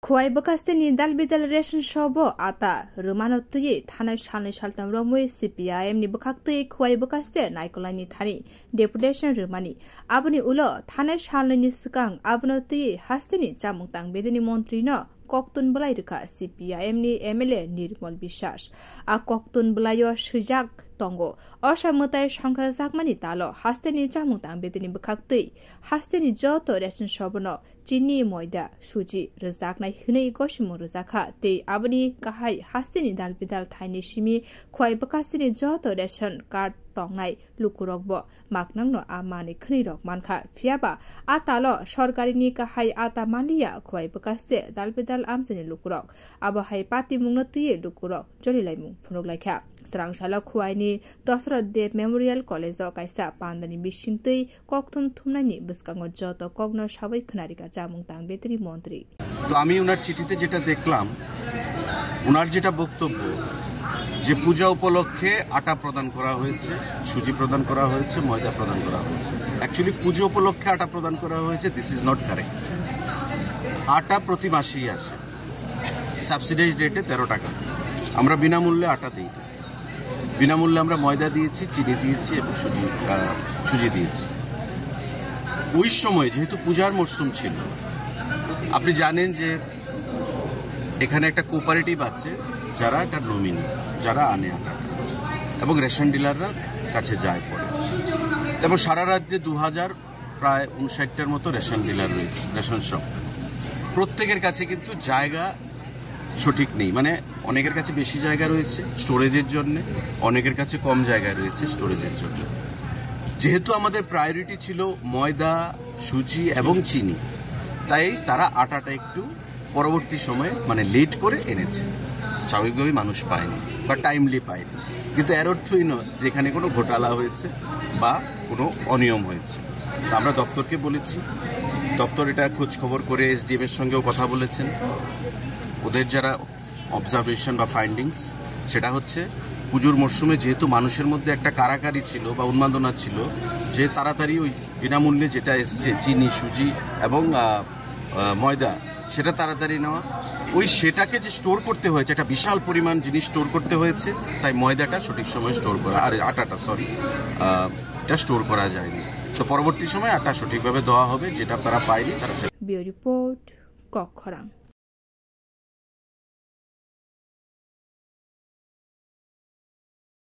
Khwai Bakastani Dalbidal Ration Shobo Ata Romano Tuye Tana Shalni Shaltam Romwe CPIM ni Bakakti Khwai Bakaste Naikolani Thani Deputation Romani Abani Ulo Tana Shalni Sukang Abano Tuye Hastini Chamutang Bedini Montrino Koktun Balairka CPIM ni MLA Nirmol Bishash A Koktun Balayo Shujak Tongo Osha Mutai Shankar Zakmani Talo Hastini Chamutang Bedini Bakakti Hastini Joto Ration Shobono Chini Moida Shuji Razak na Hune Goshimu Razaka Te Abani Kahai Hastini Dalbidal Tiny Shimi Khwai Bakastini Joto Ration Card Tongnai Lukurokbo Maknangno Amani Knirok Manka Fiaba Atalo Shorgarini Kahai Ata Malia Khwai Bakaste Dalbidal Amsani Lukurok Abahai Pati Mungnoti Lukurok Joli Laimu Funoglaika Serang Shala Khwai ni Dosra Dev Memorial College Kaisa Pandani Bishintui Koktun Tumnani Buskango Joto Kogno Shavai Knarika Jamungtang Betri Montri তো আমি ওনার চিঠিতে যেটা দেখলাম ওনার যেটা বক্তব্য যে পূজা উপলক্ষে আটা প্রদান করা হয়েছে সুজি প্রদান করা হয়েছে ময়দা প্রদান করা হয়েছে অ্যাকচুয়ালি পূজা উপলক্ষে আটা প্রদান করা হয়েছে দিস ইজ নট কারেক্ট আটা প্রতি মাসেই আসে সাবসিডাইজ রেটে 13 টাকা আমরা বিনামূল্যে আটা দিই বিনামূল্যে আমরা ময়দা দিয়েছি চিনি দিয়েছি এবং সুজি দিয়েছি ওই সময় যেহেতু পূজার মরশুম ছিল আপনি জানেন যে এখানে একটা কোঅপারেটিভ আছে যারা এটা নমিনি যারা আনে আটা এবং রেশন ডিলাররা কাছে যায় পড়ে এবং সারা রাজ্যে 2000 প্রায় 59টার মতো রেশন ডিলার রয়েছে রেশন শপ প্রত্যেকের কাছে কিন্তু জায়গা সঠিক নেই মানে অনেকের কাছে বেশি জায়গা রয়েছে স্টোরেজের জন্য অনেকের কাছে কম জায়গা রয়েছে স্টোরেজের জন্য যেহেতু আমাদের প্রায়োরিটি ছিল ময়দা সুজি এবং চিনি তাই তারা আটাটা একটু পরবর্তী সময়ে মানে লেট করে এনেছে স্বাভাবিকভাবে মানুষ পায়নি বা টাইমলি পায়নি কিন্তু এর অর্থই নয় যেখানে কোনো ঘোটালা হয়েছে বা কোনো অনিয়ম হয়েছে আমরা দপ্তরকে বলেছি দপ্তর এটা খোঁজ খবর করে এসডিএম এর সঙ্গেও কথা বলেছেন ওদের যারা অবজারভেশন বা ফাইন্ডিংস সেটা হচ্ছে পুজোর মরশুমে যেহেতু মানুষের মধ্যে একটা কারাকারি ছিল বা উন্মাদনা ছিল যে তাড়াতাড়ি ওই বিনামূল্যে যেটা এসছে চিনি সুজি এবং ময়দা সেটা তাড়াতাড়ি নেওয়া ওই সেটাকে যে স্টোর করতে হয়েছে একটা বিশাল পরিমাণ জিনিস স্টোর করতে হয়েছে তাই ময়দাটা সঠিক সময়ে স্টোর করা আর আটাটা এটা স্টোর করা যায়নি তো পরবর্তী সময় আটা সঠিকভাবে দেওয়া হবে যেটা তারা পায়নি তারা রিপোর্ট কক্ষরাং